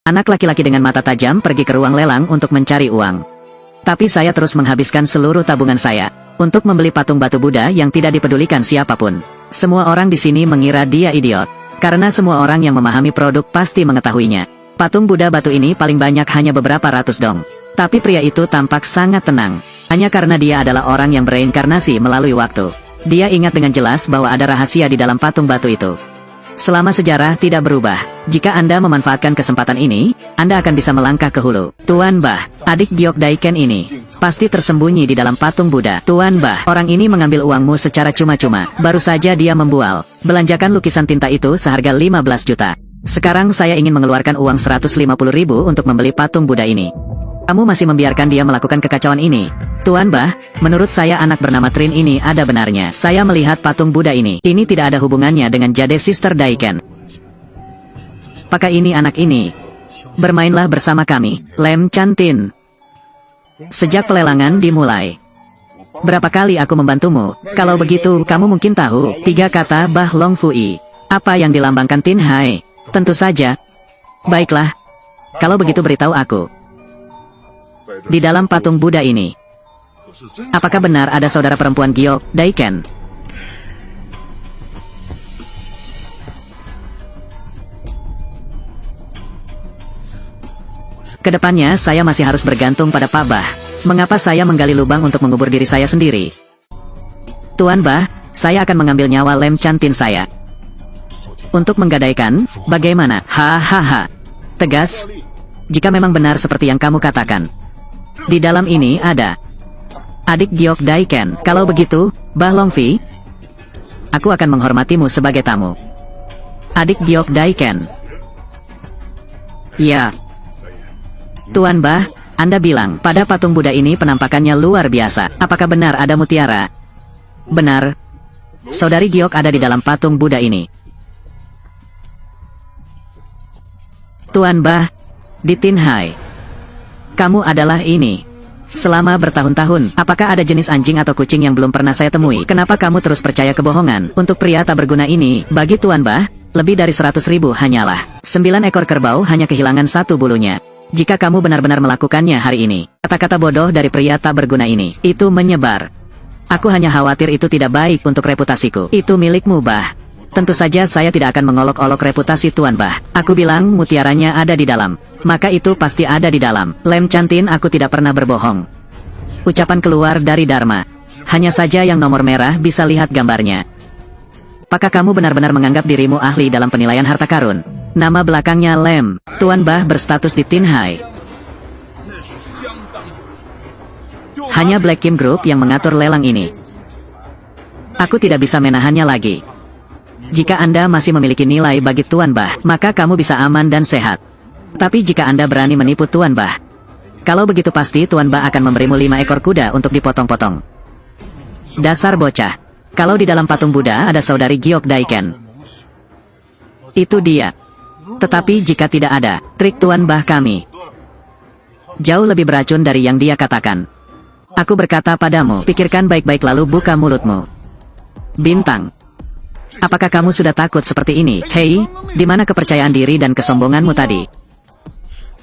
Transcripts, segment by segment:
Anak laki-laki dengan mata tajam pergi ke ruang lelang untuk mencari uang. Tapi saya terus menghabiskan seluruh tabungan saya untuk membeli patung batu Buddha yang tidak dipedulikan siapapun. Semua orang di sini mengira dia idiot, karena semua orang yang memahami produk pasti mengetahuinya. Patung Buddha batu ini paling banyak hanya beberapa ratus dong. Tapi pria itu tampak sangat tenang, hanya karena dia adalah orang yang bereinkarnasi melalui waktu. Dia ingat dengan jelas bahwa ada rahasia di dalam patung batu itu. Selama sejarah tidak berubah, jika Anda memanfaatkan kesempatan ini, Anda akan bisa melangkah ke hulu. Tuan Bah, adik Giok Daiken ini pasti tersembunyi di dalam patung Buddha. Tuan Bah, orang ini mengambil uangmu secara cuma-cuma. Baru saja dia membual. Belanjakan lukisan tinta itu seharga 15 juta. Sekarang saya ingin mengeluarkan uang 150.000 untuk membeli patung Buddha ini. Kamu masih membiarkan dia melakukan kekacauan ini? Tuan Bah, menurut saya anak bernama Trin ini ada benarnya. Saya melihat patung Buddha ini. Ini tidak ada hubungannya dengan jade Sister Daiken. Pakai ini anak ini. Bermainlah bersama kami, Lem Chantin. Sejak pelelangan dimulai. Berapa kali aku membantumu? Kalau begitu, kamu mungkin tahu 3 kata Bah Long Fui. Apa yang dilambangkan Tin Hai? Tentu saja. Baiklah. Kalau begitu beritahu aku. Di dalam patung Buddha ini, apakah benar ada saudara perempuan Giok Daiken? Kedepannya saya masih harus bergantung pada Pak Bah. Mengapa saya menggali lubang untuk mengubur diri saya sendiri? Tuan Bah, saya akan mengambil nyawa Lem Chantin saya. Untuk menggadaikan, bagaimana? Hahaha. Tegas. Jika memang benar seperti yang kamu katakan. Di dalam ini ada adik Giok Daiken. Kalau begitu, Bah Longfi, aku akan menghormatimu sebagai tamu. Adik Giok Daiken. Ya. Tuan Bah, Anda bilang pada patung Buddha ini penampakannya luar biasa. Apakah benar ada mutiara? Benar. Saudari Giok ada di dalam patung Buddha ini. Tuan Bah, di Tin Hai. Kamu adalah ini. Selama bertahun-tahun, apakah ada jenis anjing atau kucing yang belum pernah saya temui? Kenapa kamu terus percaya kebohongan? Untuk pria tak berguna ini, bagi Tuan Bah, lebih dari 100.000 hanyalah 9 ekor kerbau hanya kehilangan 1 bulunya. Jika kamu benar-benar melakukannya hari ini, kata-kata bodoh dari pria tak berguna ini, itu menyebar. Aku hanya khawatir itu tidak baik untuk reputasiku. Itu milikmu, Bah. Tentu saja saya tidak akan mengolok-olok reputasi Tuan Bah. Aku bilang mutiaranya ada di dalam. Maka itu pasti ada di dalam. Lem Chantin, aku tidak pernah berbohong. Ucapan keluar dari Dharma. Hanya saja yang nomor merah bisa lihat gambarnya. Apakah kamu benar-benar menganggap dirimu ahli dalam penilaian harta karun? Nama belakangnya Lem. Tuan Bah berstatus di Tin Hai. Hanya Black Kim Group yang mengatur lelang ini. Aku tidak bisa menahannya lagi. Jika Anda masih memiliki nilai bagi Tuan Bah, maka kamu bisa aman dan sehat. Tapi jika Anda berani menipu Tuan Bah, kalau begitu pasti Tuan Bah akan memberimu 5 ekor kuda untuk dipotong-potong. Dasar bocah. Kalau di dalam patung Buddha ada saudari Giok Daiken. Itu dia. Tetapi jika tidak ada, trik Tuan Bah kami jauh lebih beracun dari yang dia katakan. Aku berkata padamu, pikirkan baik-baik lalu buka mulutmu. Bintang. Apakah kamu sudah takut seperti ini? Hei, di mana kepercayaan diri dan kesombonganmu tadi?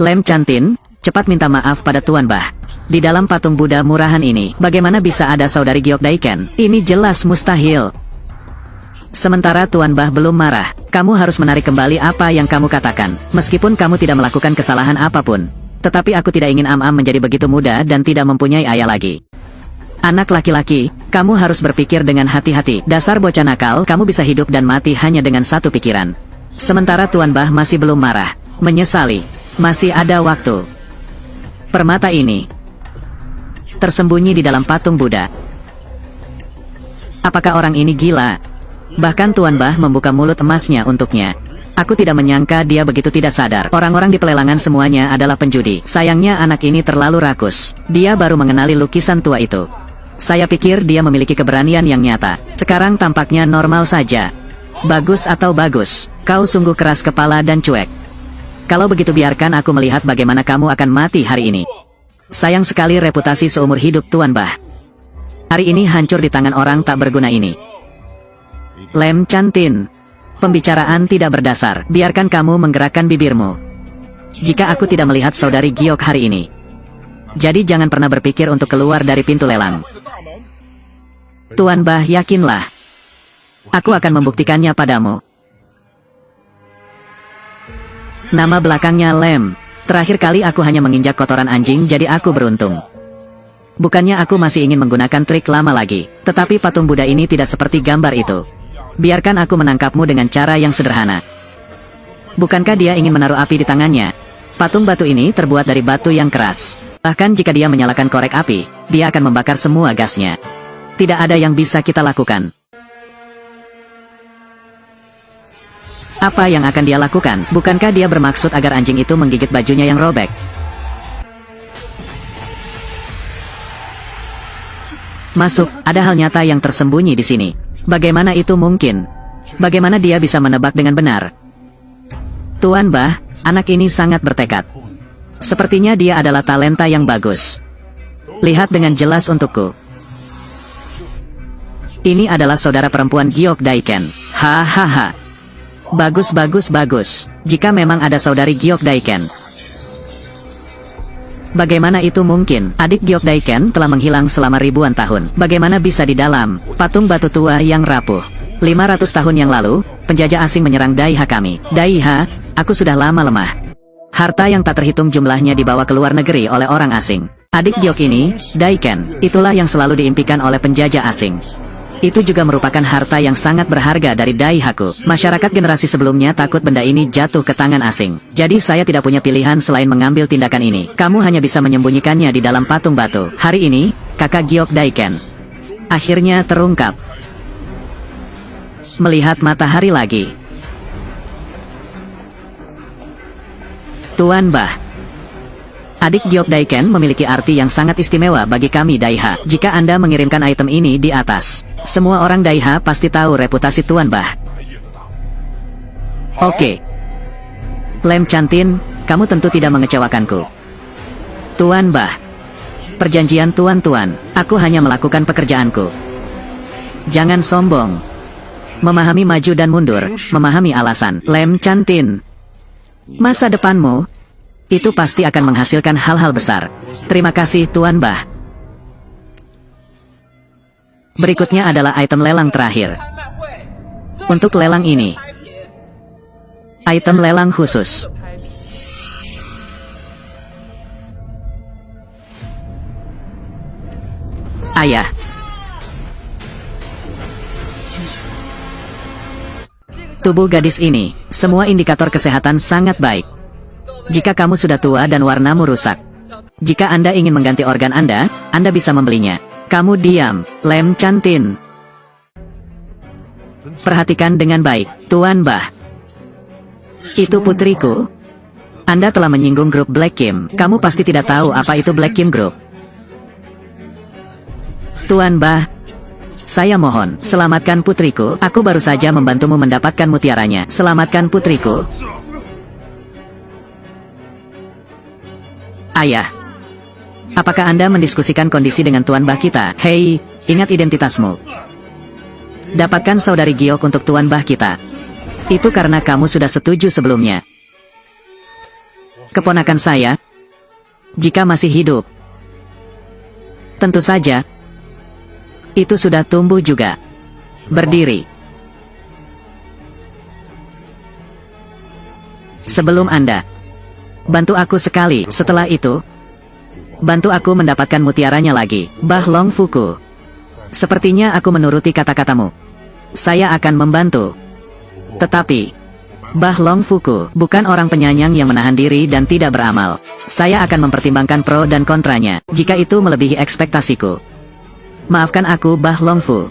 Lem Chantin, cepat minta maaf pada Tuan Bah. Di dalam patung Buddha murahan ini, bagaimana bisa ada saudari Giok Daiken? Ini jelas mustahil. Sementara Tuan Bah belum marah, kamu harus menarik kembali apa yang kamu katakan. Meskipun kamu tidak melakukan kesalahan apapun. Tetapi aku tidak ingin Am-Am menjadi begitu muda dan tidak mempunyai ayah lagi. Anak laki-laki, kamu harus berpikir dengan hati-hati. Dasar bocah nakal, kamu bisa hidup dan mati hanya dengan satu pikiran. Sementara Tuan Bah masih belum marah. Menyesali. Masih ada waktu. Permata ini tersembunyi di dalam patung Buddha. Apakah orang ini gila? Bahkan Tuan Bah membuka mulut emasnya untuknya. Aku tidak menyangka dia begitu tidak sadar. Orang-orang di pelelangan semuanya adalah penjudi. Sayangnya anak ini terlalu rakus. Dia baru mengenali lukisan tua itu. Saya pikir dia memiliki keberanian yang nyata. Sekarang tampaknya normal saja. Bagus atau bagus, kau sungguh keras kepala dan cuek. Kalau begitu biarkan aku melihat bagaimana kamu akan mati hari ini. Sayang sekali reputasi seumur hidup Tuan Bah. Hari ini hancur di tangan orang tak berguna ini. Lem Chantin. Pembicaraan tidak berdasar. Biarkan kamu menggerakkan bibirmu. jika aku tidak melihat saudari Giok hari ini. Jadi jangan pernah berpikir untuk keluar dari pintu lelang. Tuan Bah, yakinlah. Aku akan membuktikannya padamu. Nama belakangnya Lem. Terakhir kali aku hanya menginjak kotoran anjing, jadi aku beruntung. Bukannya aku masih ingin menggunakan trik lama lagi, tetapi patung Buddha ini tidak seperti gambar itu. Biarkan aku menangkapmu dengan cara yang sederhana. Bukankah dia ingin menaruh api di tangannya? Patung batu ini terbuat dari batu yang keras. Bahkan jika dia menyalakan korek api, dia akan membakar semua gasnya. Tidak ada yang bisa kita lakukan. Apa yang akan dia lakukan? Bukankah dia bermaksud agar anjing itu menggigit bajunya yang robek? Masuk, ada hal nyata yang tersembunyi di sini. Bagaimana itu mungkin? Bagaimana dia bisa menebak dengan benar? Tuan Bah, anak ini sangat bertekad. Sepertinya dia adalah talenta yang bagus. Lihat dengan jelas untukku. Ini adalah saudara perempuan Giok Daiken. Hahaha. Bagus, bagus, bagus. Jika memang ada saudari Giok Daiken. Bagaimana itu mungkin? Adik Giok Daiken telah menghilang selama ribuan tahun. Bagaimana bisa di dalam patung batu tua yang rapuh? 500 tahun yang lalu, penjajah asing menyerang Daiha kami. Daiha, aku sudah lama lemah. Harta yang tak terhitung jumlahnya dibawa ke luar negeri oleh orang asing. Adik Giok ini, Daiken, itulah yang selalu diimpikan oleh penjajah asing. Itu juga merupakan harta yang sangat berharga dari Daihaku. Masyarakat generasi sebelumnya takut benda ini jatuh ke tangan asing. Jadi saya tidak punya pilihan selain mengambil tindakan ini. Kamu hanya bisa menyembunyikannya di dalam patung batu. Hari ini, kakak Giok Daiken akhirnya terungkap. Melihat matahari lagi. Tuan Bah, adik Giok Daiken memiliki arti yang sangat istimewa bagi kami Daiha. Jika Anda mengirimkan item ini di atas, semua orang Daiha pasti tahu reputasi Tuan Bah. Oke. Lem Chantin, kamu tentu tidak mengecewakanku. Tuan Bah, perjanjian tuan-tuan, aku hanya melakukan pekerjaanku. Jangan sombong. Memahami maju dan mundur, memahami alasan. Lem Chantin, masa depanmu itu pasti akan menghasilkan hal-hal besar. Terima kasih Tuan Bah. Berikutnya adalah item lelang terakhir. Untuk lelang ini, item lelang khusus. Ayah. Tubuh gadis ini, semua indikator kesehatan sangat baik. Jika kamu sudah tua dan warnamu rusak. Jika Anda ingin mengganti organ Anda bisa membelinya. Kamu diam, Lem Chantin. Perhatikan dengan baik, Tuan Bah. Itu putriku. Anda telah menyinggung grup Black Kim. Kamu pasti tidak tahu apa itu Black Kim Group. Tuan Bah, saya mohon, selamatkan putriku. Aku baru saja membantumu mendapatkan mutiaranya. Selamatkan putriku. Ayah. Apakah Anda mendiskusikan kondisi dengan Tuan Bah kita? Hei, ingat identitasmu. Dapatkan saudari Giok untuk Tuan Bah kita. Itu karena kamu sudah setuju sebelumnya. Keponakan saya, jika masih hidup, tentu saja, itu sudah tumbuh juga. Berdiri. Sebelum Anda, bantu aku sekali. Setelah itu, bantu aku mendapatkan mutiaranya lagi. Bah Long Fuku. Sepertinya aku menuruti kata-katamu. Saya akan membantu. Tetapi, Bah Long Fuku bukan orang penyayang yang menahan diri dan tidak beramal. Saya akan mempertimbangkan pro dan kontranya. Jika itu melebihi ekspektasiku, maafkan aku Bah Long Fu.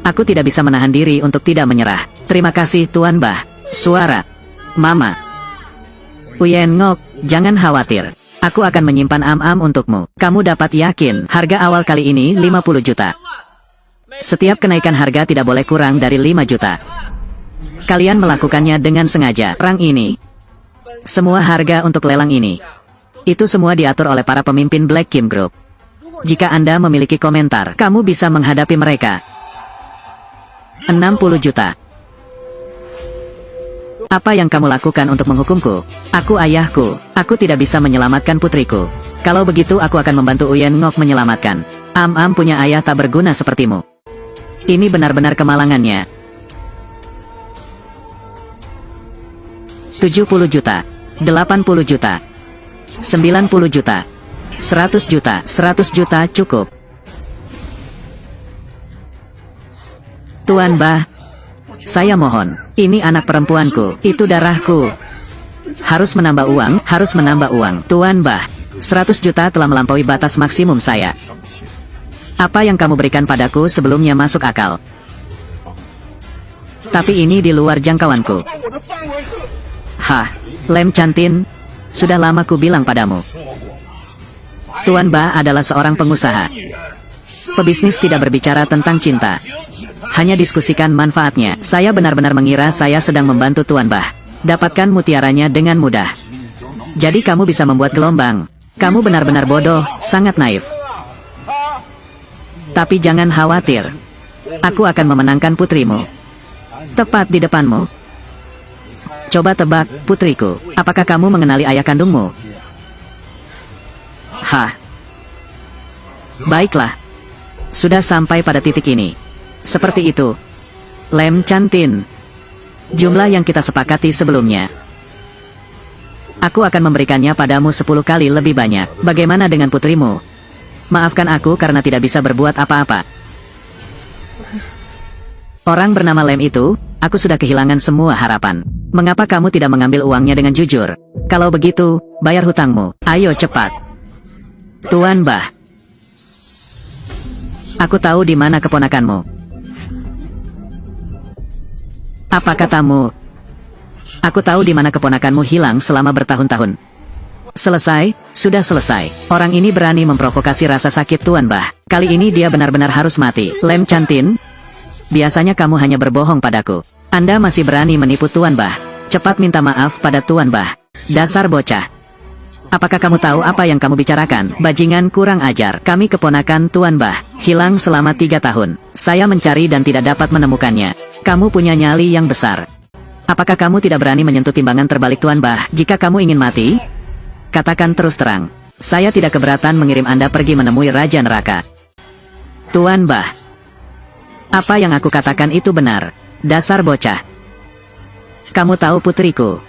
Aku tidak bisa menahan diri untuk tidak menyerah. Terima kasih Tuan Bah. Suara Mama. Uyen Ngok, jangan khawatir. Aku akan menyimpan am-am untukmu. Kamu dapat yakin, harga awal kali ini 50 juta. Setiap kenaikan harga tidak boleh kurang dari 5 juta. Kalian melakukannya dengan sengaja. Perang ini, semua harga untuk lelang ini, itu semua diatur oleh para pemimpin Black Kim Group. Jika Anda memiliki komentar, kamu bisa menghadapi mereka. 60 juta. Apa yang kamu lakukan untuk menghukumku? Aku ayahku. Aku tidak bisa menyelamatkan putriku. Kalau begitu aku akan membantu Uyen Ngok menyelamatkan. Am punya ayah tak berguna sepertimu. Ini benar-benar kemalangannya. 70 juta. 80 juta. 90 juta. 100 juta. 100 juta cukup. Tuan Bah. Saya mohon. Ini anak perempuanku. Itu darahku. Harus menambah uang. Harus menambah uang. Tuan Bah. 100 juta telah melampaui batas maksimum saya. Apa yang kamu berikan padaku sebelumnya masuk akal. Tapi ini di luar jangkauanku. Hah, Lem Chantin, sudah lama ku bilang padamu. Tuan Bah adalah seorang pengusaha. Pebisnis tidak berbicara tentang cinta. Hanya diskusikan manfaatnya. Saya benar-benar mengira saya sedang membantu Tuan Bah. Dapatkan mutiaranya dengan mudah. Jadi kamu bisa membuat gelombang. Kamu benar-benar bodoh, sangat naif. Tapi jangan khawatir. Aku akan memenangkan putrimu. Tepat di depanmu. Coba tebak, putriku. Apakah kamu mengenali ayah kandungmu? Hah. Baiklah. Sudah sampai pada titik ini. Seperti itu. Lem Chantin. Jumlah yang kita sepakati sebelumnya. Aku akan memberikannya padamu 10 kali lebih banyak. Bagaimana dengan putrimu? Maafkan aku karena tidak bisa berbuat apa-apa. Orang bernama Lem itu, aku sudah kehilangan semua harapan. Mengapa kamu tidak mengambil uangnya dengan jujur? Kalau begitu, bayar hutangmu. Ayo cepat. Tuan Bah. Aku tahu di mana keponakanmu. Apa katamu? Aku tahu di mana keponakanmu hilang selama bertahun-tahun. Selesai, sudah selesai. Orang ini berani memprovokasi rasa sakit Tuan Bah. Kali ini dia benar-benar harus mati. Lem Chantin, biasanya kamu hanya berbohong padaku. Anda masih berani menipu Tuan Bah. Cepat minta maaf pada Tuan Bah. Dasar bocah. Apakah kamu tahu apa yang kamu bicarakan? Bajingan kurang ajar. Kami keponakan Tuan Bah. Hilang selama 3 tahun. Saya mencari dan tidak dapat menemukannya. Kamu punya nyali yang besar. Apakah kamu tidak berani menyentuh timbangan terbalik Tuan Bah? Jika kamu ingin mati, katakan terus terang. Saya tidak keberatan mengirim Anda pergi menemui Raja Neraka. Tuan Bah. Apa yang aku katakan itu benar. Dasar bocah. Kamu tahu putriku.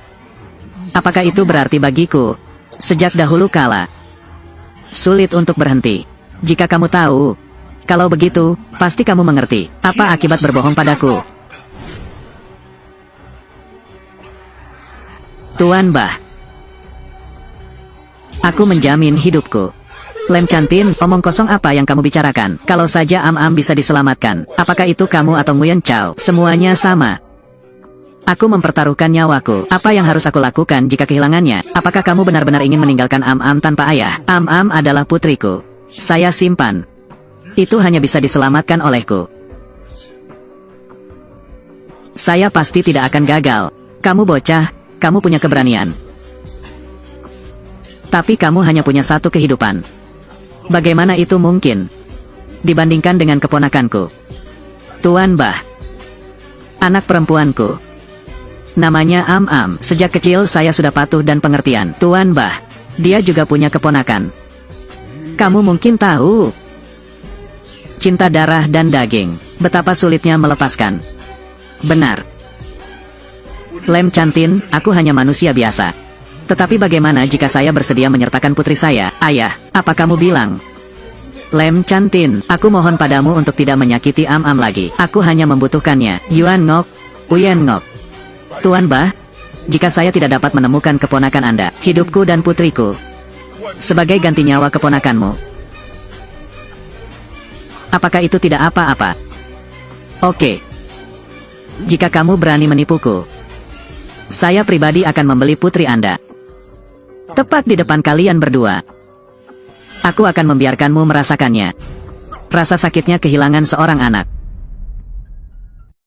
Apakah itu berarti bagiku? Sejak dahulu kala. Sulit untuk berhenti. Jika kamu tahu. Kalau begitu, pasti kamu mengerti. Apa akibat berbohong padaku? Tuan Bah. Aku menjamin hidupku. Lem Chantin, omong kosong apa yang kamu bicarakan? Kalau saja Am bisa diselamatkan, apakah itu kamu atau Nguyen Chao? Semuanya sama. Aku mempertaruhkan nyawaku. Apa yang harus aku lakukan jika kehilangannya? Apakah kamu benar-benar ingin meninggalkan Am tanpa ayah? Am adalah putriku. Saya simpan. Itu hanya bisa diselamatkan olehku. Saya pasti tidak akan gagal. Kamu bocah, kamu punya keberanian. Tapi kamu hanya punya satu kehidupan. Bagaimana itu mungkin? Dibandingkan dengan keponakanku. Tuan Bah. Anak perempuanku. Namanya Am. Sejak kecil saya sudah patuh dan pengertian. Tuan Bah. Dia juga punya keponakan. Kamu mungkin tahu. Cinta darah dan daging. Betapa sulitnya melepaskan. Benar. Lem Chantin, aku hanya manusia biasa. Tetapi bagaimana jika saya bersedia menyertakan putri saya? Ayah, apa kamu bilang? Lem Chantin, aku mohon padamu untuk tidak menyakiti Am lagi. Aku hanya membutuhkannya. Yuan Ngok, Uyen Ngok. Tuan Bah, jika saya tidak dapat menemukan keponakan Anda, hidupku dan putriku, sebagai ganti nyawa keponakanmu, apakah itu tidak apa-apa? Oke. Jika kamu berani menipuku, saya pribadi akan membeli putri Anda. Tepat di depan kalian berdua. Aku akan membiarkanmu merasakannya. Rasa sakitnya kehilangan seorang anak.